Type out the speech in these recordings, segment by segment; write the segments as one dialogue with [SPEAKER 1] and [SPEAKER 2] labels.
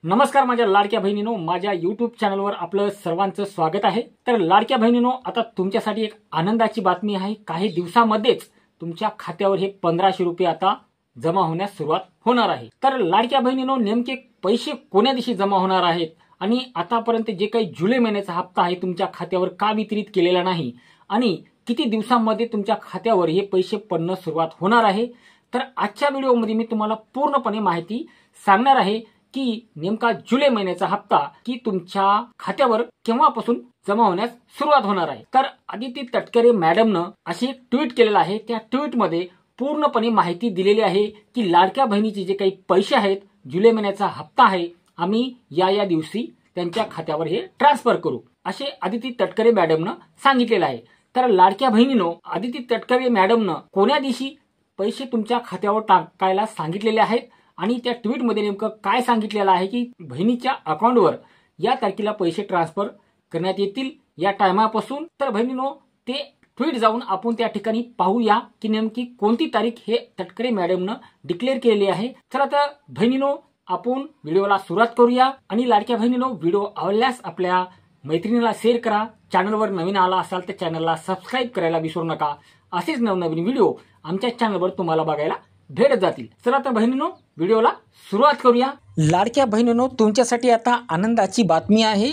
[SPEAKER 1] नमस्कार माझ्या लाडक्या बहिणींनो, माझ्या यूट्यूब चॅनलवर आपलं सर्वांचं स्वागत आहे। तर लाडक्या बहिणींनो, आता तुमच्यासाठी एक आनंदाची बातमी आहे। काही दिवसांमध्येच तुमच्या खात्यावर हे 1500 रुपये आता जमा होण्यास सुरुवात होणार आहे। तर लाडक्या बहिणींनो, नेमके पैसे कोण्या दिवशी जमा होणार आहेत आणि आतापर्यंत जे काही जुलै महिन्याचा हप्ता आहे तुमच्या खात्यावर का वितरित केलेला नाही आणि किती दिवसांमध्ये तुमच्या खात्यावर हे पैसे पडणं सुरुवात होणार आहे, तर आजच्या व्हिडिओमध्ये मी तुम्हाला पूर्णपणे माहिती सांगणार आहे की नेमका जुलै महिन्याचा हप्ता की तुमच्या खात्यावर केव्हापासून जमा होण्यास सुरुवात होणार आहे। तर आदिती तटकरे मॅडमनं अशी एक ट्विट केलेलं आहे। त्या ट्विटमध्ये पूर्णपणे माहिती दिलेली आहे की लाडक्या बहिणीचे जे काही पैसे आहेत, जुलै महिन्याचा हप्ता आहे, आम्ही या दिवशी त्यांच्या खात्यावर हे ट्रान्सफर करू, असे आदिती तटकरे मॅडमनं सांगितलेलं आहे। तर लाडक्या बहिणींनो, आदिती तटकरे मॅडमनं कोण्या दिवशी पैसे तुमच्या खात्यावर टाकायला सांगितलेले आहेत आणि त्या ट्विटमध्ये नेमकं काय सांगितलेलं आहे की बहिणीच्या अकाउंटवर या तारखेला पैसे ट्रान्सफर करण्यात येतील या टायमापासून। तर बहिणींनो, ते ट्विट जाऊन आपण त्या ठिकाणी पाहूया की नेमकी कोणती तारीख हे तटकरे मॅडमनं डिक्लेअर केलेली आहे। तर आता बहिणींनो, आपण व्हिडिओला सुरुवात करूया आणि लाडक्या बहिणींनो, व्हिडिओ आवडल्यास आपल्या मैत्रिणीला शेअर करा। चॅनलवर नवीन आला असाल तर चॅनलला सबस्क्राईब करायला विसरू नका। असेच नवनवीन व्हिडिओ आमच्या चॅनलवर तुम्हाला बघायला भेटत जातील। चला तर बहिणींनो, व्हिडिओला सुरुवात करूया। लाडक्या बहिणींनो, तुमच्यासाठी आता आनंदाची बातमी आहे।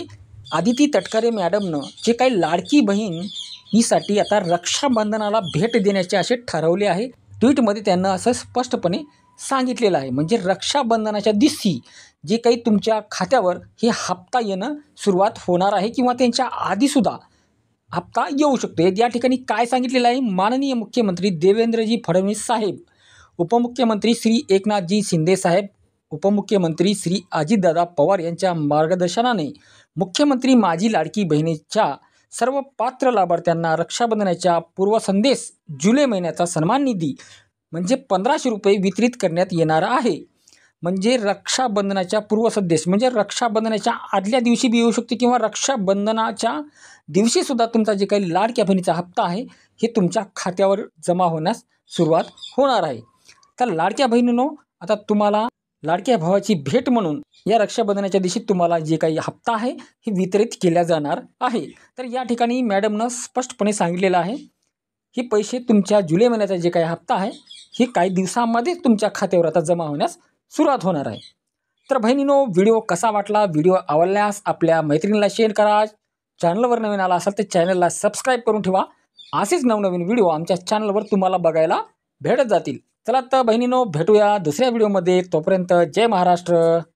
[SPEAKER 1] आदिती तटकरे मॅडमनं जे काही लाडकी बहीण हीसाठी आता रक्षाबंधनाला भेट देण्याचे असे ठरवले आहे। ट्विटमध्ये त्यांना असं स्पष्टपणे सांगितलेलं आहे, म्हणजे रक्षाबंधनाच्या दिवशी जे काही तुमच्या खात्यावर हे हप्ता येणं सुरुवात होणार आहे किंवा त्यांच्या आधीसुद्धा हप्ता येऊ शकतो। या ठिकाणी काय सांगितलेलं आहे, माननीय मुख्यमंत्री देवेंद्रजी फडणवीस साहेब, उपमुख्यमंत्री श्री एकनाथजी शिंदे साहेब, उपमुख्यमंत्री श्री अजितदादा पवार यांच्या मार्गदर्शनाने मुख्यमंत्री माझी लाडकी बहिणीच्या सर्व पात्र लाभार्थ्यांना रक्षाबंधनाच्या पूर्वसंध्येस जुलै महिन्याचा सन्मान निधी म्हणजे 1500 रुपये वितरित करण्यात येणार आहे। म्हणजे रक्षाबंधनाच्या पूर्वसंध्येस म्हणजे रक्षाबंधनाच्या आदल्या दिवशी बी येऊ शकते किंवा रक्षाबंधनाच्या दिवशीसुद्धा तुमचा जे काही लाडक्या बहिणीचा हप्ता आहे हे तुमच्या खात्यावर जमा होण्यास सुरुवात होणार आहे। तर लाडक्या बहिणींनो, आता तुम्हाला लाडक्या भावाची भेट म्हणून या रक्षाबंधनाच्या दिवशी तुम्हाला जे काही हप्ता आहे हे वितरित केला जाणार आहे। तर या ठिकाणी मॅडमनं स्पष्टपणे सांगितलेलं आहे, हे पैसे तुमच्या जुलै महिन्याचा जे काही हप्ता आहे हे काही दिवसांमध्ये तुमच्या खात्यावर आता जमा होण्यास सुरुवात होणार आहे। तर बहिणींनो, व्हिडिओ कसा वाटला? व्हिडिओ आवडल्यास आपल्या मैत्रिणीला शेअर करा। चॅनलवर नवीन आला असाल तर चॅनलला सबस्क्राईब करून ठेवा। असेच नवनवीन व्हिडिओ आमच्या चॅनलवर तुम्हाला बघायला भेटत जातील। चला तर बहिणींनो, भेटूया दुसऱ्या व्हिडिओमध्ये। तोपर्यंत जय महाराष्ट्र।